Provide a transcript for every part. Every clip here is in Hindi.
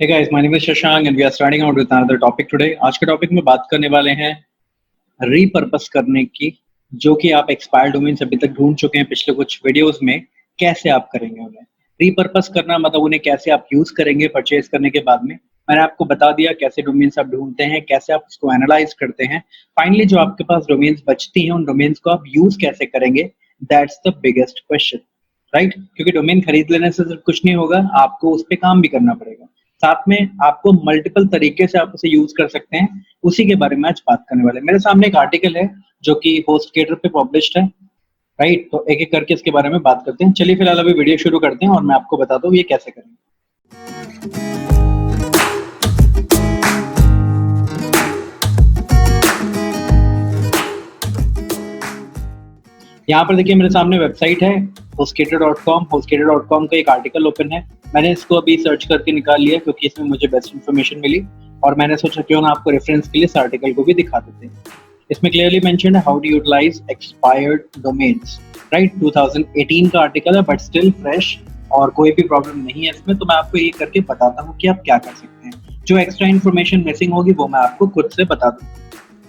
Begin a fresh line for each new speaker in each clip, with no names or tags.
Hey guys, my name is Shashank and we are starting out with another topic today. आज के टॉपिक में बात करने वाले हैं रीपर्पस करने की, जो कि आप एक्सपायर्ड डोमेन्स अभी तक ढूंढ चुके हैं पिछले कुछ वीडियोस में। कैसे आप करेंगे उन्हें रीपर्पस करना, मतलब उन्हें कैसे आप यूज करेंगे परचेज करने के बाद में। मैंने आपको बता दिया कैसे डोमेन्स आप ढूंढते हैं, कैसे आप उसको एनालाइज करते हैं। फाइनली जो आपके पास डोमेन्स बचती हैं उन डोमेन्स को आप यूज कैसे करेंगे, that's the biggest question, right? क्योंकि डोमेन खरीद लेने से सिर्फ कुछ नहीं होगा, आपको उस पर काम भी करना पड़ेगा। साथ में आपको मल्टीपल तरीके से आप उसे यूज कर सकते हैं, उसी के बारे में आज बात करने वाले हैं। मेरे सामने एक आर्टिकल है जो कि होस्टगेटर पे पब्लिश्ड है, राइट? तो एक एक करके इसके बारे में बात करते हैं। चलिए फिलहाल अभी वीडियो शुरू करते हैं और मैं आपको बताता हूँ ये कैसे करेंगे। यहाँ पर देखिए मेरे सामने वेबसाइट है hostgator.com। hostgator.com का एक आर्टिकल ओपन है। मैंने इसको अभी सर्च करके निकाल लिया क्योंकि इसमें मुझे बेस्ट इन्फॉर्मेशन मिली और मैंने सोचा क्यों ना आपको रेफरेंस के लिए इस आर्टिकल को भी दिखा देते हैं। इसमें क्लियरली मेंशन्ड है how to utilise expired domains, right? 2018 का आर्टिकल है बट स्टिल फ्रेश और कोई भी प्रॉब्लम नहीं है इसमें। तो मैं आपको ये करके बताता हूँ कि आप क्या कर सकते हैं। जो एक्स्ट्रा इन्फॉर्मेशन मिसिंग होगी वो मैं आपको खुद से बता दूँ,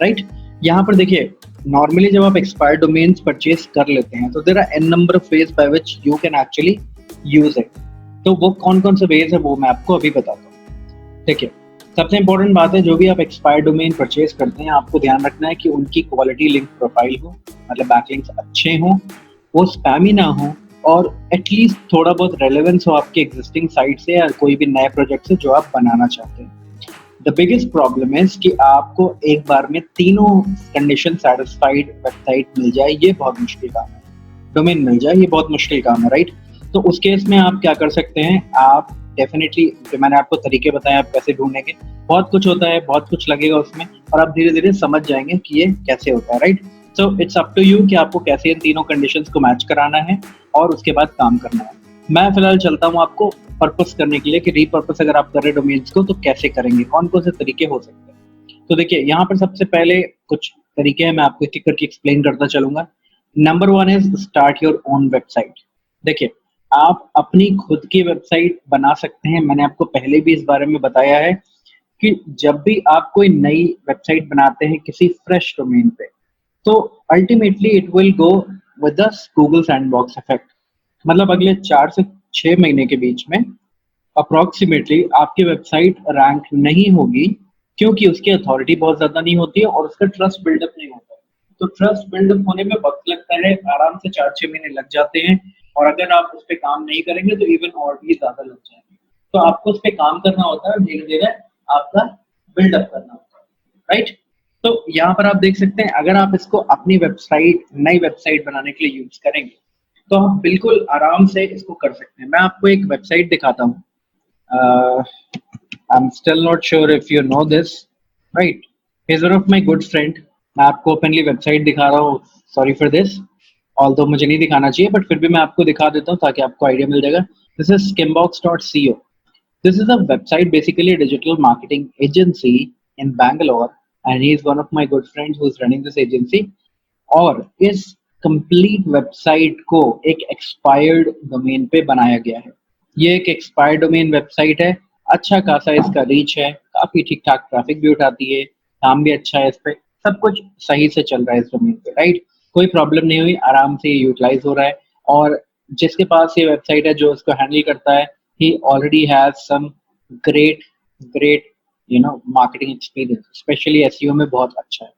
राइट? यहाँ पर देखिए नॉर्मली जब आप एक्सपायर्ड डोमेन्स परचेज कर लेते हैं तो there are an number of ways by which you can actually use it. तो वो कौन कौन से वेज है वो मैं आपको अभी बताता हूँ। ठीक है, सबसे इंपॉर्टेंट बात है, जो भी आप एक्सपायर्ड डोमेन परचेज करते हैं आपको ध्यान रखना है कि उनकी क्वालिटी लिंक प्रोफाइल हो, मतलब बैकलिंक्स अच्छे हों, वो स्पैमी ना हो और एटलीस्ट थोड़ा बहुत रेलेवेंस हो आपके एग्जिस्टिंग साइट से या कोई भी नए प्रोजेक्ट से जो आप बनाना चाहते हैं। द बिगेस्ट प्रॉब्लम है कि आपको एक बार में तीनों कंडीशन सेटिस्फाइड वेबसाइट मिल जाए, ये बहुत मुश्किल काम है। डोमेन मिल जाए ये बहुत मुश्किल काम है, राइट? तो उस केस में आप क्या कर सकते हैं, आप डेफिनेटली जो मैंने आपको तरीके बताए आप कैसे ढूंढेंगे, बहुत कुछ होता है, बहुत कुछ लगेगा उसमें और आप धीरे धीरे समझ जाएंगे कि ये कैसे होता है, right? So it's up to you कि आपको कैसे इन तीनों कंडीशंस को मैच कराना है और उसके बाद काम करना है। मैं फिलहाल चलता हूँ आपको पर्पस करने के लिए कि रीपर्पस अगर आप कर रहे डोमेन्स को तो कैसे करेंगे, कौन कौन से तरीके हो सकते हैं। तो देखिए यहाँ पर सबसे पहले कुछ तरीके हैं, मैं आपको एक एक करके एक्सप्लेन करता चलूंगा। Number 1 is start your own website. देखिए आप अपनी खुद की वेबसाइट बना सकते हैं। मैंने आपको पहले भी इस बारे में बताया है कि जब भी आप कोई नई वेबसाइट बनाते हैं किसी फ्रेश डोमेन पे, तो ultimately it will go with the Google sandbox effect. मतलब अगले 4 से 6 महीने के बीच में अप्रोक्सीमेटली आपकी वेबसाइट रैंक नहीं होगी, क्योंकि उसकी अथॉरिटी बहुत ज्यादा नहीं होती है और उसका ट्रस्ट बिल्डअप नहीं होता है। तो ट्रस्ट बिल्डअप होने में वक्त लगता है, आराम से 4-6 महीने लग जाते हैं और अगर आप उस पर काम नहीं करेंगे तो इवन और भी ज्यादा लग जाएंगे। तो आपको उस पर काम करना होता है, धीरे धीरे आपका बिल्डअप करना होता है, राइट? तो यहाँ पर आप देख सकते हैं अगर आप इसको अपनी वेबसाइट, नई वेबसाइट बनाने के लिए यूज करेंगे तो आप बिल्कुल आराम से इसको कर सकते हैं। मैं आपको एक वेबसाइट दिखाता हूँ। I'm still not sure if you know this, right? He's one of my good friend. मैं आपको ओपनली वेबसाइट दिखा रहा हूँ, सॉरी फॉर दिस, ऑल्दो मुझे नहीं दिखाना चाहिए बट फिर भी मैं आपको दिखा देता हूँ ताकि आपको आइडिया मिल जाएगा। This is skimbox.co. This is a website, basically a digital marketing agency in Bangalore, and he is one of my good friends who is running this agency. और इस कंप्लीट वेबसाइट को एक एक्सपायर्ड डोमेन पे बनाया गया है। ये एक एक्सपायर्ड डोमेन वेबसाइट है, अच्छा खासा इसका रीच है, काफी ठीक ठाक ट्रैफिक भी उठाती है, काम भी अच्छा है इस पे, सब कुछ सही से चल रहा है इस डोमेन पे, राइट? कोई प्रॉब्लम नहीं हुई, आराम से ये यूटिलाइज हो रहा है और जिसके पास ये वेबसाइट है, जो इसको हैंडल करता है, he already has some great great marketing experience, specially SEO में बहुत अच्छा है।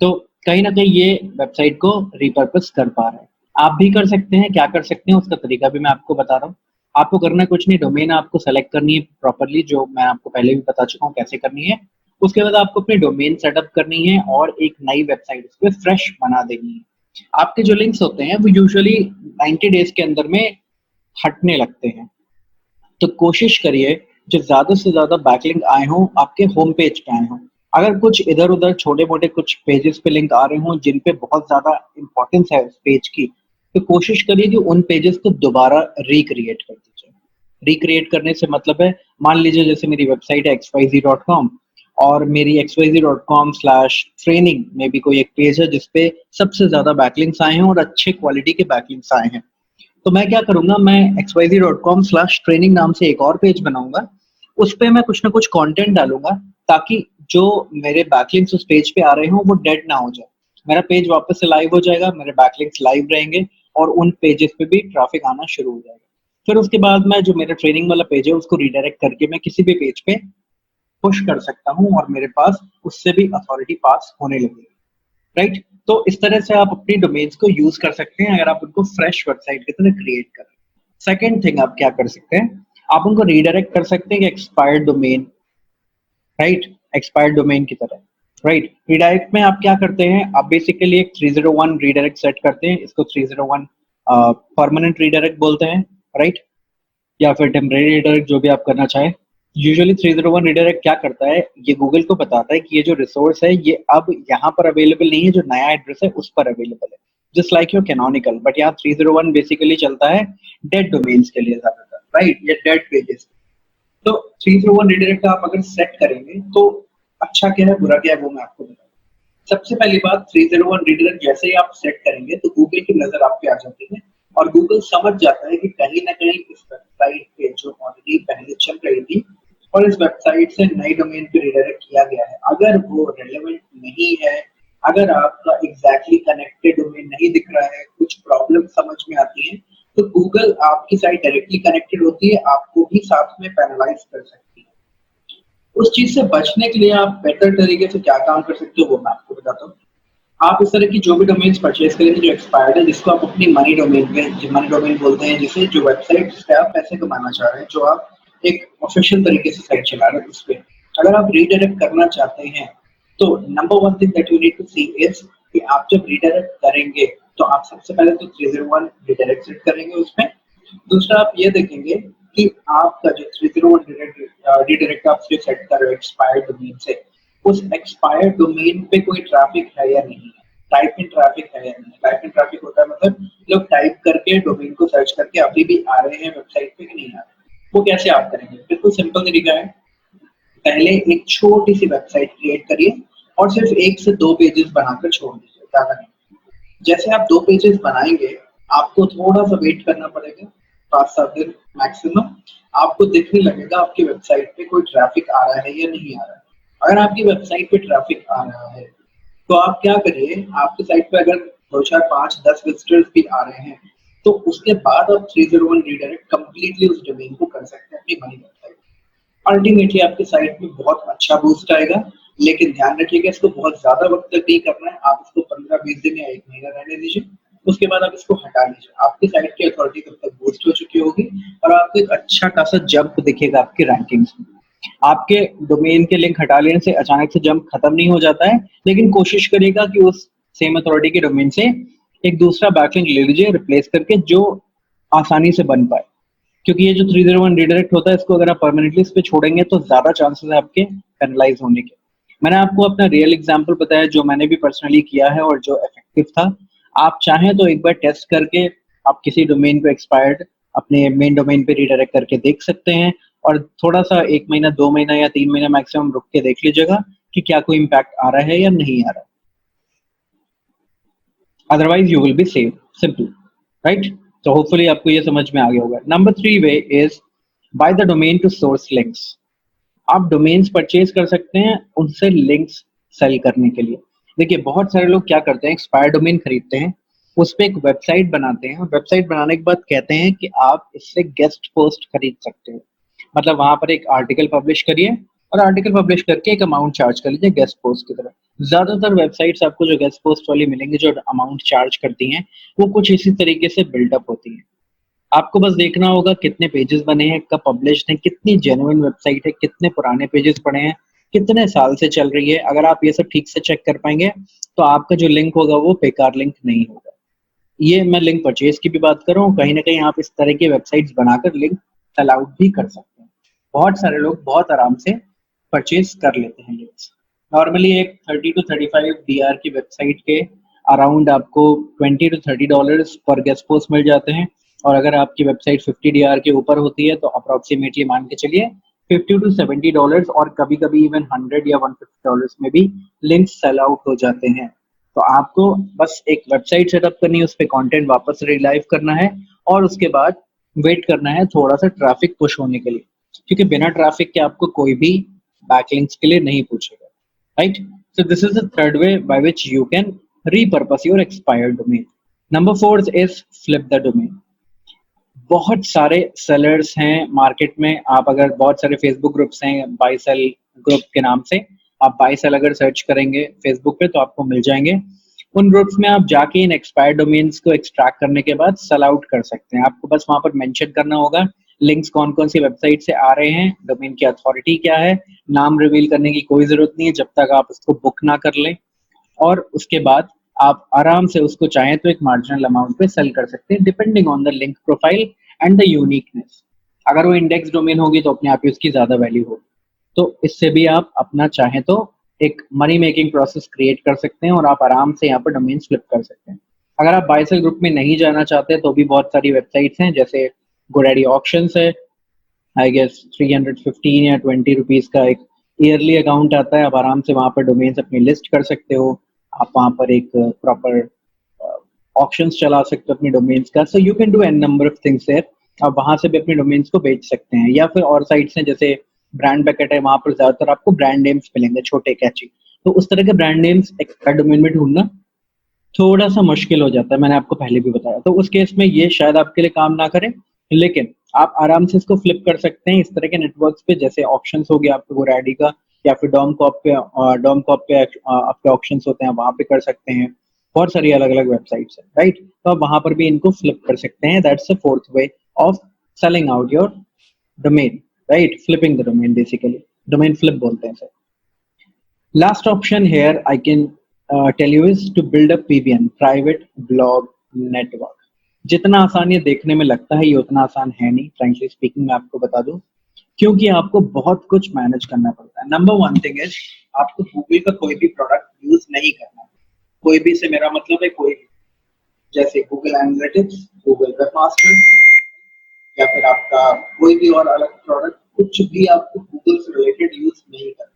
तो कहीं ना कहीं ये वेबसाइट को रिपर्पस कर पा रहा है। आप भी कर सकते हैं, क्या कर सकते हैं उसका तरीका भी मैं आपको बता रहा हूँ। आपको करना कुछ नहीं, डोमेन आपको सेलेक्ट करनी है प्रॉपरली, जो मैं आपको पहले भी बता चुका हूँ कैसे करनी है। उसके बाद आपको अपनी डोमेन सेटअप करनी है और एक नई वेबसाइट उस पर फ्रेश बना देनी है। आपके जो लिंक्स होते हैं वो यूजुअली 90 डेज के अंदर में हटने लगते हैं, तो कोशिश करिए जो ज्यादा से ज्यादा बैकलिंक आए हों आपके होम पेज पे आए हों। अगर कुछ इधर उधर छोटे मोटे कुछ पेजेस पे लिंक आ रहे हों जिन पे बहुत ज्यादा इंपॉर्टेंस है उस पेज की, तो कोशिश करिए कि उन पेजेस को दोबारा रिक्रिएट कर दीजिए। रिक्रिएट करने से मतलब है, मान लीजिए जैसे मेरी वेबसाइट है xyz.com और मेरी xyz.com/training में भी कोई एक पेज है जिसपे सबसे ज्यादा बैकलिंक्स आए हैं और अच्छे क्वालिटी के बैकलिंक्स आए हैं। तो मैं क्या करूंगा, मैं xyz.com/training नाम से एक और पेज बनाऊंगा उस पे मैं कुछ ना कुछ कंटेंट डालूंगा ताकि जो मेरे बैकलिंक्स उस पेज पे आ रहे हों वो डेड ना हो जाए। मेरा पेज वापस से लाइव हो जाएगा, मेरे बैकलिंक्स लाइव रहेंगे और उन पेजेस पे भी ट्रैफिक आना शुरू हो जाएगा। फिर उसके बाद मैं जो मेरा ट्रेनिंग वाला पेज है उसको रीडायरेक्ट करके मैं किसी भी पेज पे पुश कर सकता हूँ और मेरे पास उससे भी अथॉरिटी पास होने लगेगी, राइट? तो इस तरह से आप अपनी डोमेन्स को यूज कर सकते हैं अगर आप उनको फ्रेश वेबसाइट की तरह क्रिएट करें। सेकेंड थिंग आप क्या कर सकते हैं, आप उनको रीडायरेक्ट कर सकते हैं expired domain, right? Expired domain की तरह, राइट? रीडायरेक्ट में आप क्या करते हैं, आप बेसिकली एक 301 रीडायरेक्ट सेट करते हैं, इसको 301 परमानेंट रीडायरेक्ट बोलते हैं, राइट? या फिर टेम्परेरी रीडायरेक्ट, जो भी आप करना चाहें। यूजुअली 301 रीडायरेक्ट क्या करता है, ये गूगल को बताता है कि ये जो रिसोर्स है ये अब यहाँ पर अवेलेबल नहीं है, जो नया एड्रेस है उस पर अवेलेबल है, just like your canonical. But यहाँ 301 बेसिकली चलता है डेड डोमेन्स के लिए ज्यादातर, राइट? ये डेड पेजेस। तो 301 रीडायरेक्ट आप अगर सेट करेंगे तो अच्छा क्या है बुरा क्या है वो मैं आपको बताऊँ। सबसे पहली बात, 301 रीडायरेक्ट जैसे ही आप सेट करेंगे तो गूगल की नजर आप पे आ जाती है और गूगल समझ जाता है कि कहीं ना कहीं इस वेबसाइट पे जो ऑलरेडी पहले चल रही थी और इस वेबसाइट से नई डोमेन पे रीडायरेक्ट किया गया है, अगर वो रेलेवेंट नहीं है, अगर आपका एग्जैक्टली कनेक्टेड डोमेन नहीं दिख रहा है, कुछ प्रॉब्लम समझ में आती है, तो गूगल आपकी साइट डायरेक्टली कनेक्टेड होती है, आपको भी साथ में पैनलाइज कर सकती है। उस चीज से बचने के लिए आप बेटर तरीके से क्या काम कर सकते हो वो मैं आपको बताता हूँ। आप इस तरह की जो भी डोमेन्स परचेज करेंगे जो एक्सपायर्ड है, जिसको आप अपनी मनी डोमेन पे, जो मनी डोमेन बोलते हैं, जिसे जो वेबसाइट जिस पे आप पैसे कमाना चाह रहे हैं, जो आप एक ऑफिशियल तरीके से साइट चला रहे हैं उस पे अगर आप रीडायरेक्ट करना चाहते हैं तो number one thing that you need to see is कि आप जब रीडायरेक्ट करेंगे तो आप सबसे पहले तो 301 रीडायरेक्ट सेट करेंगे उसमें। दूसरा आप ये देखेंगे कि आपका जो 301 रीडायरेक्ट आप जो सेट कर रहे हो एक्सपायर्ड डोमेन से, उस एक्सपायर्ड डोमेन पे कोई ट्रैफिक है या नहीं है, टाइप इन ट्रैफिक है या नहीं है। टाइप इन ट्रैफिक होता है मतलब लोग टाइप करके डोमेन को सर्च करके अभी भी आ रहे हैं वेबसाइट पे कि नहीं आ रहे। वो कैसे आप करेंगे, बिल्कुल सिंपल तरीका है। पहले एक छोटी सी वेबसाइट क्रिएट करिए और सिर्फ 1 से 2 पेजेस बनाकर छोड़ दीजिए, ज्यादा नहीं। जैसे आप 2 पेजेस बनाएंगे आपको थोड़ा सा वेट करना पड़ेगा, 5-7 दिन मैक्सिमम। आपको दिखने लगेगा आपकी वेबसाइट पे कोई ट्रैफिक आ रहा है या नहीं आ रहा है। अगर आपकी वेबसाइट पे ट्रैफिक आ रहा है तो आप क्या करिए, आपकी साइट पे अगर 2, 4, 5, 10 विजिटर्स भी आ रहे हैं तो उसके बाद आप 301 रीडायरेक्ट कंप्लीटली उस डोमेन को कर सकते हैं अपनी मनी वेबसाइट। अल्टीमेटली आपकी साइट में बहुत अच्छा बूस्ट आएगा, लेकिन ध्यान रखिएगा इसको बहुत ज्यादा वक्त तक नहीं करना है। आप इसको 15-20 दिन या 1 महीना रहने दीजिए, उसके बाद आप इसको हटा लीजिए। आपकी साइट की अथॉरिटी तब तक बूस्ट हो चुकी होगी और आपको एक अच्छा खासा जंप दिखेगा आपकी रैंकिंग्स में। आपके डोमेन के लिंक हटा लेने से अचानक से जंप खत्म नहीं हो जाता है, लेकिन कोशिश करिएगा कि उस सेम अथॉरिटी के डोमेन से एक दूसरा बैकलिंक ले लीजिए रिप्लेस करके, जो आसानी से बन पाए। क्योंकि ये जो 301 रीडायरेक्ट होता है इसको अगर आप परमानेंटली इस पे छोड़ेंगे तो ज्यादा चांसेस है आपके पेनलाइज होने के। मैंने आपको अपना रियल एग्जांपल बताया जो मैंने भी पर्सनली किया है और जो इफेक्टिव था। आप चाहें तो एक बार टेस्ट करके आप किसी डोमेन को एक्सपायर्ड अपने मेन डोमेन पे रीडायरेक्ट करके देख सकते हैं और थोड़ा सा 1 महीना, 2 महीना या 3 महीना मैक्सिमम रुक के देख लीजिएगा कि क्या कोई इम्पैक्ट आ रहा है या नहीं आ रहा है। Otherwise you will be safe, simple, right? तो होपफुली आपको ये समझ में आ गया होगा। Number 3 way is by the domain to source links. आप डोमेन्स परचेज कर सकते हैं उनसे लिंक्स सेल करने के लिए। देखिए बहुत सारे लोग क्या करते हैं, एक्सपायर डोमेन खरीदते हैं, उस पर एक वेबसाइट बनाते हैं, वेबसाइट बनाने के बाद कहते हैं कि आप इससे गेस्ट पोस्ट खरीद सकते हो। मतलब वहां पर एक आर्टिकल पब्लिश करिए और आर्टिकल पब्लिश करके एक अमाउंट चार्ज कर लीजिए गेस्ट पोस्ट की तरह। ज्यादातर वेबसाइट्स आपको जो गेस्ट पोस्ट वाली मिलेंगी जो अमाउंट चार्ज करती हैं वो कुछ इसी तरीके से बिल्डअप होती हैं। आपको बस देखना होगा कितने पेजेस बने हैं, कब पब्लिश हैं, कितनी जेन्युइन वेबसाइट है, कितने पुराने पेजेस पड़े हैं, कितने साल से चल रही है। अगर आप ये सब ठीक से चेक कर पाएंगे तो आपका जो लिंक होगा वो बेकार लिंक नहीं होगा। ये मैं लिंक परचेज की भी बात कर रहा हूँ, कहीं ना कहीं आप इस तरह की वेबसाइट्स बनाकर लिंक सेल आउट भी कर सकते हैं। बहुत सारे लोग बहुत आराम से परचेज कर लेते हैं लिंक्स। नॉर्मली एक 30 to 35 DR की वेबसाइट के अराउंड आपको $20 to $30 पर गेस्ट पोस्ट मिल जाते हैं और अगर आपकी वेबसाइट 50 DR के ऊपर होती है तो अप्रोक्सीमेटली मान के चलिए $50 to $70 और कभी कभी इवन $100 या $150 में भी लिंक्स सेल आउट हो जाते हैं। तो आपको बस एक वेबसाइट सेटअप करनी है, उस पर कंटेंट वापस रिलाइव करना है और उसके बाद वेट करना है थोड़ा सा ट्रैफिक पुश होने के लिए। क्योंकि बिना ट्रैफिक के आपको कोई भी बैकलिंक्स के लिए नहीं पूछेगा, right? So this is the third way by which you can repurpose your expired domain. Number 4 is flip the domain. बहुत सारे सेलर्स हैं मार्केट में। आप अगर बहुत सारे फेसबुक ग्रुप्स हैं बाय सेल ग्रुप के नाम से, आप बाय सेल अगर सर्च करेंगे फेसबुक पे तो आपको मिल जाएंगे। उन ग्रुप्स में आप जाके इन एक्सपायर्ड डोमेन्स को एक्सट्रैक्ट करने के बाद सेल आउट कर सकते हैं। आपको बस वहां पर मेंशन करना होगा लिंक्स कौन कौन सी वेबसाइट से आ रहे हैं, डोमेन की अथॉरिटी क्या है। नाम रिवील करने की कोई जरूरत नहीं है जब तक आप उसको बुक ना कर लें, और उसके बाद आप आराम से उसको चाहें तो एक मार्जिनल अमाउंट पे सेल कर सकते हैं depending on the link profile and the uniqueness. अगर वो इंडेक्स डोमेन होगी तो अपने आप ही उसकी ज्यादा वैल्यू होगी। तो इससे भी आप अपना चाहें तो एक मनी मेकिंग प्रोसेस क्रिएट कर सकते हैं और आप आराम से यहाँ पर डोमेन फ्लिप कर सकते हैं। अगर आप बाय सेल ग्रुप में नहीं जाना चाहते तो भी बहुत सारी वेबसाइट्स हैं, जैसे गोडैडी ऑक्शंस है, आई गेस 315 या 20 रुपीज का एक ईयरली अकाउंट आता है। आप आराम से वहां पर डोमेन्स अपनी लिस्ट कर सकते हो। आप वहां पर एक प्रॉपर ऑक्शंस चला सकते हो अपनी डोमेन्स का। So you can do an number of things there. आप वहां से भी अपनी डोमेन्स को बेच सकते हैं, या फिर और साइट्स हैं जैसे ब्रांड बकेट है, वहां पर ज्यादातर आपको ब्रांड नेम्स मिलेंगे छोटे कैची। तो उस तरह के ब्रांड नेम्स एक डोमेन में ढूंढना थोड़ा सा मुश्किल हो जाता है, मैंने आपको पहले भी बताया। तो उस केस में ये शायद आपके लिए काम ना करे, लेकिन आप आराम से इसको फ्लिप कर सकते हैं इस तरह के नेटवर्क्स पे, जैसे ऑक्शंस हो गया आपके गोडैडी का, या फिर डॉमकॉप पे आपके ऑक्शंस होते हैं, वहां पे कर सकते हैं। बहुत सारी अलग अलग वेबसाइट्स है, राइट? तो आप वहां पर भी इनको फ्लिप कर सकते हैं। That's the fourth way of selling out your domain, right? Flipping the domain, basically domain flip बोलते हैं sir. Last option here I can tell you is to build a PBN, private blog network. जितना आसान ये देखने में लगता है ये उतना आसान है नहीं, फ्रेंकली स्पीकिंग। मैं आपको बता दूं, क्योंकि आपको बहुत कुछ मैनेज करना पड़ता है। नंबर वन थिंग इज आपको गूगल का कोई भी प्रोडक्ट यूज नहीं करना। कोई भी से मेरा मतलब है कोई भी, जैसे गूगल एनालिटिक्स, गूगल वेबमास्टर, या फिर आपका कोई भी और अलग प्रोडक्ट, कुछ भी आपको गूगल से रिलेटेड यूज नहीं करना।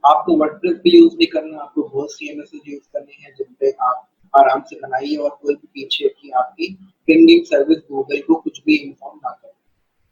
आपको वर्डप्रेस भी यूज नहीं करना, आपको बहुत CMS यूज करनी है जिन पे आप आराम से बनाइए, और कोई भी पीछे की आपकी पेंडिंग सर्विस गूगल को कुछ भी इन्फॉर्म ना करे।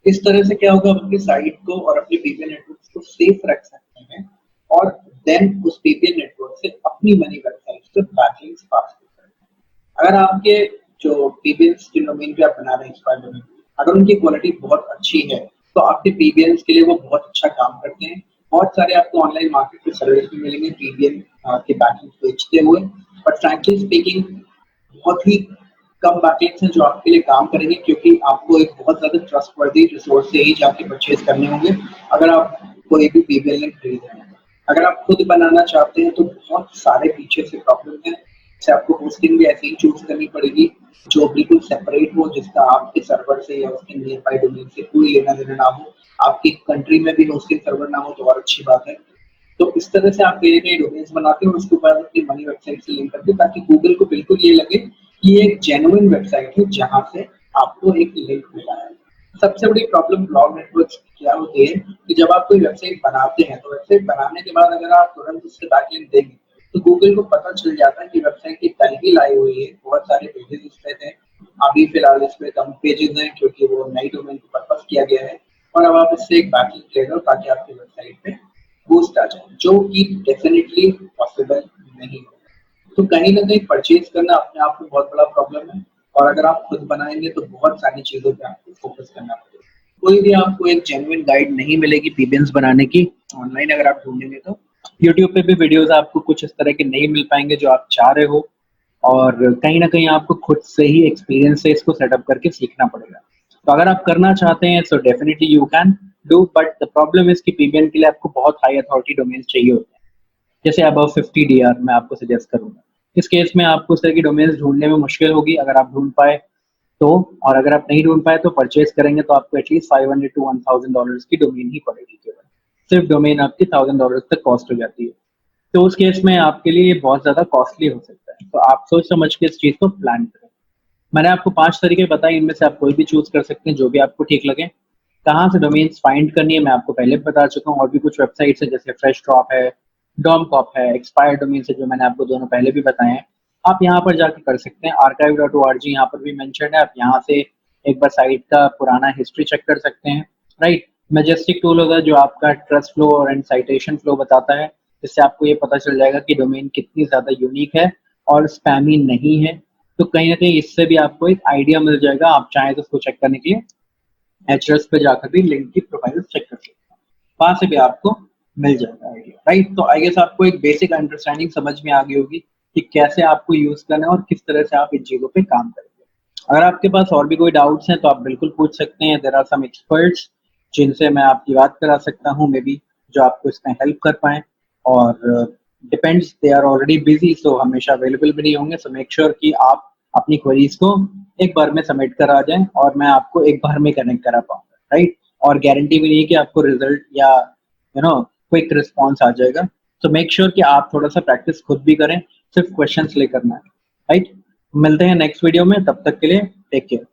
इस तरह से क्या होगा, अपनी साइट को और अपने पीपीएन नेटवर्क को सेफ रख सकते हैं, और देन उस पीपीएन नेटवर्क से अपनी मनी वेबसाइट से बैकलिंक्स पास कर सकते हैं। अगर आपके जो पीपीएन्स के डोमेन पे आप बना रहे हैं एक्सपायर्ड डोमेन, अगर उनकी क्वालिटी बहुत अच्छी है तो आपके पीबीएन्स के लिए वो बहुत अच्छा काम करते हैं। बहुत सारे आपको ऑनलाइन मार्केट पे सर्विस भी मिलेंगे पीबीएन के बैकलिंक्स बेचते हुए, बट फ्रैंकली स्पीकिंग बहुत ही कम बैकलिंक्स हैं जो आपके लिए काम करेंगे, क्योंकि आपको एक बहुत ज्यादा ट्रस्टवर्दी रिसोर्स से ही जाके परचेज करने होंगे अगर आप कोई भी पीबीएन लिंक खरीद रहे हैं। अगर आप खुद बनाना चाहते हैं तो बहुत सारे पीछे से प्रॉब्लम है, जैसे आपको होस्टिंग भी ऐसे ही चूज करनी पड़ेगी जो बिल्कुल सेपरेट हो, जिसका आपके सर्वर से या उसके नियर बाय डोमेन से कोई लेना देना ना हो। आपकी कंट्री में भी होस्टिंग सर्वर ना हो तो और अच्छी बात है। तो इस तरह से आप नए नए डोमेन्स बनाते हैं और उसके बाद अपनी मनी वेबसाइट से लिंक करते हैं, ताकि गूगल को बिल्कुल ये लगे कि ये एक जेन्युइन वेबसाइट है जहां से आपको एक लिंक मिला है। सबसे बड़ी प्रॉब्लम ब्लॉग नेटवर्क्स की क्या होती है कि जब आप कोई वेबसाइट बनाते हैं तो वेबसाइट बनाने के बाद अगर आप तुरंत उससे बैकलिंक देंगे तो गूगल को पता चल जाता है कि वेबसाइट की कल ही लाई हुई है, बहुत सारे पेजेस इस पे थे, अभी फिलहाल इस पे कम पेजेस हैं क्योंकि वो नई डोमेन को पर्पस किया गया है, और अब आप इससे एक बैकलिंक ले लो ताकि आपकी वेबसाइट पे बूस्ट आ जाए, जो कि डेफिनेटली पॉसिबल नहीं है। तो कहीं ना कहीं परचेज करना अपने आप में बहुत बड़ा प्रॉब्लम है, और अगर आप खुद बनाएंगे तो बहुत सारी चीजों पे आपको फोकस करना पड़ेगा। कोई भी आपको एक जेन्युइन गाइड नहीं मिलेगी पीबीएन्स बनाने की ऑनलाइन, अगर आप ढूंढेंगे तो यूट्यूब पे भी वीडियोस आपको कुछ इस तरह के नहीं मिल पाएंगे जो आप चाह रहे हो, और कहीं ना कहीं आपको खुद से ही एक्सपीरियंस से इसको सेटअप करके सीखना पड़ेगा। तो अगर आप करना चाहते हैं so definitely you can do, but the problem is कि पीबीएन के लिए आपको बहुत हाई अथॉरिटी डोमेन्स चाहिए होते हैं, जैसे अबव 50 डीआर मैं आपको सजेस्ट करूंगा। इस केस में आपको इस तरह की डोमेन्स ढूंढने में मुश्किल होगी, अगर आप ढूंढ पाए तो, और अगर आप नहीं ढूंढ पाए तो परचेज करेंगे तो आपको एटलीस्ट $500 to $1000 की डोमेन ही पड़ेगी। केवल सिर्फ डोमेन आपकी $1000 तक कॉस्ट हो जाती है, तो उस केस में आपके लिए ये बहुत ज्यादा कॉस्टली हो सकता है। तो आप सोच समझ के इस चीज को प्लान करें। मैंने आपको 5 तरीके बताए, इनमें से आप कोई भी चूज कर सकते हैं जो भी आपको ठीक लगे। कहाँ से डोमेन्स फाइंड करनी है मैं आपको पहले बता चुका हूँ, और भी कुछ वेबसाइट्स है जैसे फ्रेश ड्रॉप है, डॉमकॉप है, एक्सपायर्ड डोमेन से जो मैंने आपको दोनों पहले भी बताए हैं, आप यहाँ पर जाके कर सकते हैं। archive.org यहाँ पर भी मेंशन है, आप यहाँ से एक बार साइट का पुराना हिस्ट्री चेक कर सकते हैं, राइट? मैजेस्टिक टूल होता है जो आपका ट्रस्ट फ्लो और साइटेशन फ्लो बताता है, जिससे आपको ये पता चल जाएगा कि डोमेन कितनी ज़्यादा यूनिक है और स्पैमी नहीं है। तो कहीं न कहीं इससे भी आपको एक आइडिया मिल जाएगा, आप चाहें तो उसको चेक करने के लिए एचरस पे जाकर भी लिंक की प्रोफाइल चेक कर सकते हैं। वहाँ से भी आपको मिल जाएगा आइडिया, राइट? तो आई गेस आपको एक बेसिक अंडरस्टैंडिंग समझ में आ गई होगी कि कैसे आपको यूज़ करना है और किस तरह से आप इन चीज़ों पे काम करेंगे। अगर आपके पास और भी कोई डाउट्स हैं तो आप बिल्कुल पूछ सकते हैं। देयर आर सम एक्सपर्ट्स जिनसे मैं आपकी बात करा सकता हूँ मे बी, जो आपको इसमें हेल्प कर पाएँ। और depends, they are already busy, so हमेशा अवेलेबल भी नहीं होंगे। सो मेक श्योर कि आप अपनी क्वेरीज़ को एक बार में सबमिट करा जाएँ और मैं आपको एक बार में कनेक्ट करा पाऊँगा, राइट? और गारंटी भी नहीं है कि आपको रिजल्ट या क्विक रिस्पॉन्स आ जाएगा। तो मेक श्योर कि आप थोड़ा-सा प्रैक्टिस खुद भी करें, सिर्फ क्वेश्चंस लेकर ना, राइट? मिलते हैं नेक्स्ट वीडियो में, तब तक के लिए टेक केयर।